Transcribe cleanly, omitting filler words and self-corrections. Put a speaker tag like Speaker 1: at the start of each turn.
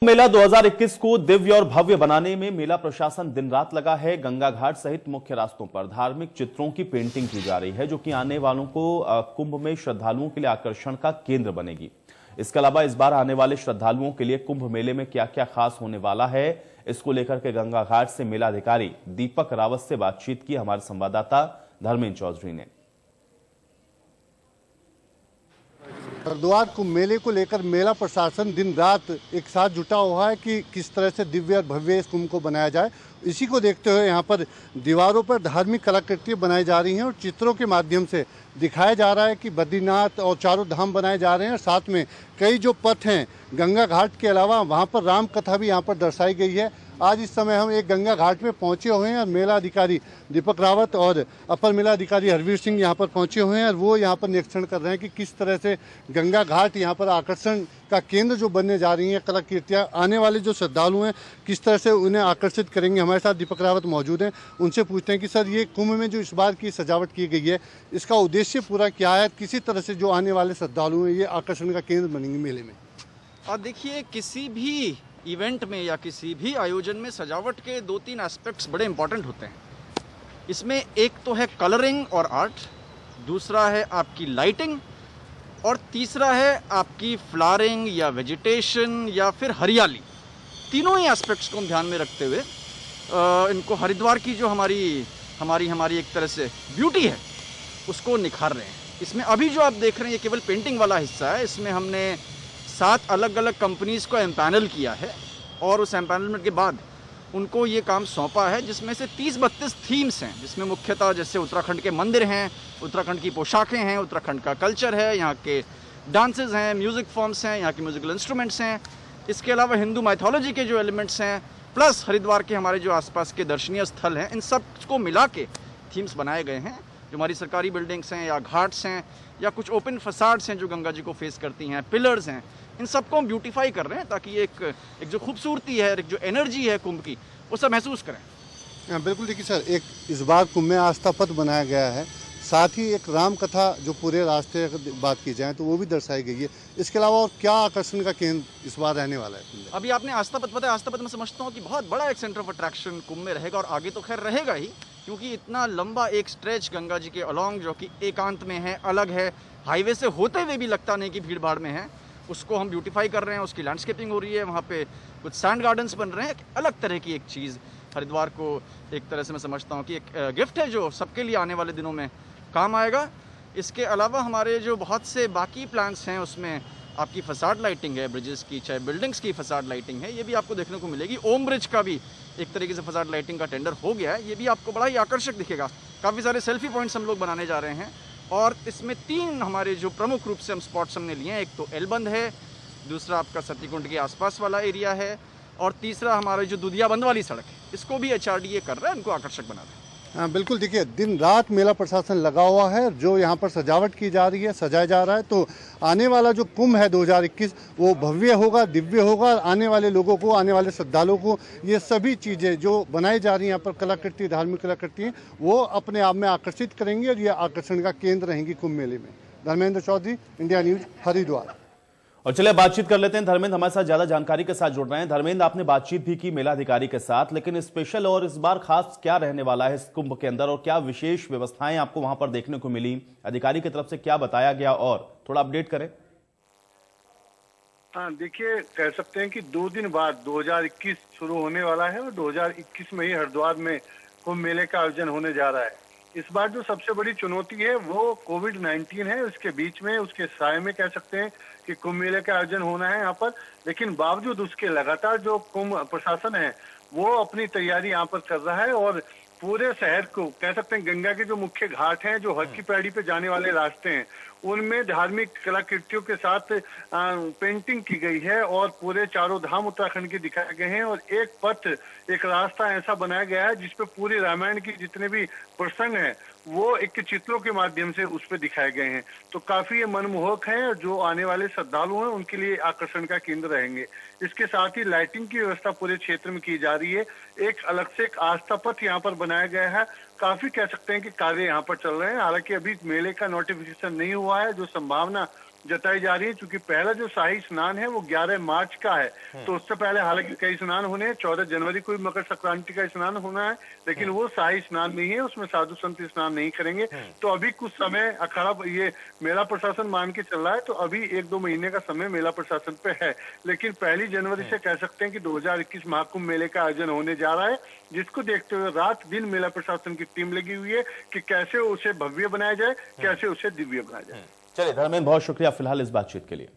Speaker 1: मेला 2021 को दिव्य और भव्य बनाने में मेला प्रशासन दिन रात लगा है। गंगा घाट सहित मुख्य रास्तों पर धार्मिक चित्रों की पेंटिंग की जा रही है, जो कि आने वालों को कुंभ में श्रद्धालुओं के लिए आकर्षण का केंद्र बनेगी। इसके अलावा इस बार आने वाले श्रद्धालुओं के लिए कुंभ मेले में क्या क्या खास होने वाला है, इसको लेकर के गंगा घाट से मेला अधिकारी दीपक रावत से बातचीत की हमारे संवाददाता धर्मेंद्र चौधरी ने।
Speaker 2: हरिद्वार कुंभ मेले को लेकर मेला प्रशासन दिन रात एक साथ जुटा हुआ है कि किस तरह से दिव्य और भव्य इस कुंभ को बनाया जाए। इसी को देखते हुए यहाँ पर दीवारों पर धार्मिक कलाकृतियाँ बनाई जा रही हैं और चित्रों के माध्यम से दिखाया जा रहा है कि बद्रीनाथ और चारों धाम बनाए जा रहे हैं। और साथ में कई जो पथ हैं गंगा घाट के अलावा वहाँ पर राम कथा भी यहाँ पर दर्शाई गई है। आज इस समय हम एक गंगा घाट में पहुंचे हुए हैं और मेला अधिकारी दीपक रावत और अपर मेला अधिकारी हरवीर सिंह यहाँ पर पहुंचे हुए हैं और वो यहाँ पर निरीक्षण कर रहे हैं कि किस तरह से गंगा घाट यहाँ पर आकर्षण का केंद्र जो बनने जा रही हैं कलाकृतियाँ, आने वाले जो श्रद्धालु हैं किस तरह से उन्हें आकर्षित करेंगे। हमारे साथ दीपक रावत मौजूद हैं, उनसे पूछते हैं कि सर ये कुंभ में जो इस बार की सजावट की गई है इसका उद्देश्य पूरा क्या है, किसी तरह से जो आने वाले श्रद्धालु हैं ये आकर्षण का केंद्र बनेंगे मेले में।
Speaker 3: और देखिए, किसी भी इवेंट में या किसी भी आयोजन में सजावट के 2-3 एस्पेक्ट्स बड़े इंपॉर्टेंट होते हैं। इसमें एक तो है कलरिंग और आर्ट, दूसरा है आपकी लाइटिंग और तीसरा है आपकी फ्लावरिंग या वेजिटेशन या फिर हरियाली। तीनों ही एस्पेक्ट्स को हम ध्यान में रखते हुए इनको हरिद्वार की जो हमारी एक तरह से ब्यूटी है उसको निखार रहे हैं। इसमें अभी जो आप देख रहे हैं ये केवल पेंटिंग वाला हिस्सा है। इसमें हमने 7 अलग अलग कंपनीज़ को एम्पैनल किया है और उस एम्पैनलमेंट के बाद उनको ये काम सौंपा है, जिसमें से 30-32 थीम्स हैं, जिसमें मुख्यतः जैसे उत्तराखंड के मंदिर हैं, उत्तराखंड की पोशाकें हैं, उत्तराखंड का कल्चर है, यहाँ के डांसेस हैं, म्यूज़िक फॉर्म्स हैं, यहाँ के म्यूज़िकल इंस्ट्रूमेंट्स हैं, इसके अलावा हिंदू माइथोलॉजी के जो एलिमेंट्स हैं, प्लस हरिद्वार के हमारे जो आसपास के दर्शनीय स्थल हैं, इन सब को मिला के थीम्स बनाए गए हैं। जो हमारी सरकारी बिल्डिंग्स हैं या घाट्स हैं या कुछ ओपन फसाड्स हैं जो गंगा जी को फेस करती हैं, पिलर्स हैं, इन सबको हम ब्यूटीफाई कर रहे हैं ताकि एक जो खूबसूरती है, एक जो एनर्जी है कुंभ की, वो सब महसूस करें।
Speaker 2: बिल्कुल, देखिए सर, एक इस बार कुंभ में आस्था पथ बनाया गया है, साथ ही एक राम कथा जो पूरे रास्ते की बात की जाए तो वो भी दर्शाई गई है। इसके अलावा और क्या आकर्षण का केंद्र इस बार रहने वाला है?
Speaker 3: अभी आपने आस्था पथ बताया, आस्था पथ मैं समझता हूँ कि बहुत बड़ा एक सेंटर ऑफ अट्रैक्शन कुंभ में रहेगा और आगे तो खैर रहेगा ही, क्योंकि इतना लंबा एक स्ट्रेच गंगा जी के अलॉन्ग जो कि एकांत में है, अलग है, हाईवे से होते हुए भी लगता नहीं कि भीड़ भाड़ में है, उसको हम ब्यूटीफाई कर रहे हैं। उसकी लैंडस्केपिंग हो रही है, वहाँ पे कुछ सैंड गार्डन्स बन रहे हैं। अलग तरह की एक चीज़ हरिद्वार को एक तरह से मैं समझता हूँ कि एक गिफ्ट है जो सबके लिए आने वाले दिनों में काम आएगा। इसके अलावा हमारे जो बहुत से बाकी प्लान्स हैं उसमें आपकी फसाड लाइटिंग है, ब्रिजेस की, चाहे बिल्डिंग्स की फसाड लाइटिंग है, ये भी आपको देखने को मिलेगी। ओम ब्रिज का भी एक तरीके से फसाड लाइटिंग का टेंडर हो गया है, ये भी आपको बड़ा ही आकर्षक दिखेगा। काफ़ी सारे सेल्फी पॉइंट्स हम लोग बनाने जा रहे हैं और इसमें 3 हमारे जो प्रमुख रूप से हम स्पॉट्स हमने लिए हैं। एक तो एलबंद है, दूसरा आपका सतीकुंड के आसपास वाला एरिया है और तीसरा हमारे जो दुधियाबंद वाली सड़क है, इसको भी HRDA कर रहा है, उनको आकर्षक बना रहे हैं।
Speaker 2: हाँ बिल्कुल, देखिए दिन रात मेला प्रशासन लगा हुआ है, जो यहाँ पर सजावट की जा रही है, सजाया जा रहा है। तो आने वाला जो कुंभ है 2021 वो भव्य होगा, दिव्य होगा। आने वाले लोगों को, आने वाले श्रद्धालुओं को ये सभी चीज़ें जो बनाई जा रही हैं यहाँ पर कलाकृति, धार्मिक कलाकृति, वो अपने आप में आकर्षित करेंगी और ये आकर्षण का केंद्र रहेंगी कुंभ मेले में। Dharmendra Chaudhary, India News, Haridwar.
Speaker 1: और चलिए बातचीत कर लेते हैं। धर्मेंद्र हमारे साथ ज्यादा जानकारी के साथ जुड़ रहे हैं। धर्मेंद्र, आपने बातचीत भी की मेला अधिकारी के साथ, लेकिन स्पेशल और इस बार खास क्या रहने वाला है इस कुंभ के अंदर और क्या विशेष व्यवस्थाएं आपको वहां पर देखने को मिली, अधिकारी की तरफ से क्या बताया गया, और थोड़ा अपडेट करें।
Speaker 4: हाँ देखिए, कह सकते हैं कि 2 दिन बाद 2021 शुरू होने वाला है और 2021 में ही हरिद्वार में कुंभ मेले का आयोजन होने जा रहा है। इस बार जो सबसे बड़ी चुनौती है वो कोविड-19 है। उसके बीच में, उसके साए में कह सकते हैं कि कुंभ मेले का आयोजन होना है यहाँ पर, लेकिन बावजूद उसके लगातार जो कुंभ प्रशासन है वो अपनी तैयारी यहाँ पर कर रहा है और पूरे शहर को, कह सकते हैं गंगा के जो मुख्य घाट हैं, जो हर की पैड़ी पे जाने वाले रास्ते हैं, उनमें धार्मिक कलाकृतियों के साथ पेंटिंग की गई है और पूरे चारों धाम उत्तराखंड के दिखाए गए हैं और एक पथ, एक रास्ता ऐसा बनाया गया है जिसपे पूरी रामायण की जितने भी प्रसंग हैं वो एक चित्रों के माध्यम से उस पर दिखाए गए हैं। तो काफी ये मनमोहक है और जो आने वाले श्रद्धालु हैं उनके लिए आकर्षण का केंद्र रहेंगे। इसके साथ ही लाइटिंग की व्यवस्था पूरे क्षेत्र में की जा रही है। एक अलग से एक आस्था पथ यहाँ पर बनाया गया है। काफी कह सकते हैं कि कार्य यहाँ पर चल रहे हैं। हालांकि अभी मेले का नोटिफिकेशन नहीं हुआ है, जो संभावना जताई जा रही है, क्योंकि पहला जो शाही स्नान है वो 11 मार्च का है। तो उससे पहले हालांकि कई स्नान होने हैं, 14 जनवरी को भी मकर संक्रांति का स्नान होना है, लेकिन वो शाही स्नान नहीं है, उसमें साधु संत स्नान नहीं करेंगे। तो अभी कुछ समय अखाड़ा ये मेला प्रशासन मान के चल रहा है, तो अभी 1-2 महीने का समय मेला प्रशासन पे है। लेकिन 1 जनवरी से कह सकते हैं कि 2021 महाकुंभ मेले का आयोजन होने जा रहा है, जिसको देखते हुए रात दिन मेला प्रशासन की टीम लगी हुई है कि कैसे उसे भव्य बनाया जाए, कैसे उसे दिव्य बनाया जाए।
Speaker 1: चलिए धर्मेंद्र, बहुत शुक्रिया फिलहाल इस बातचीत के लिए।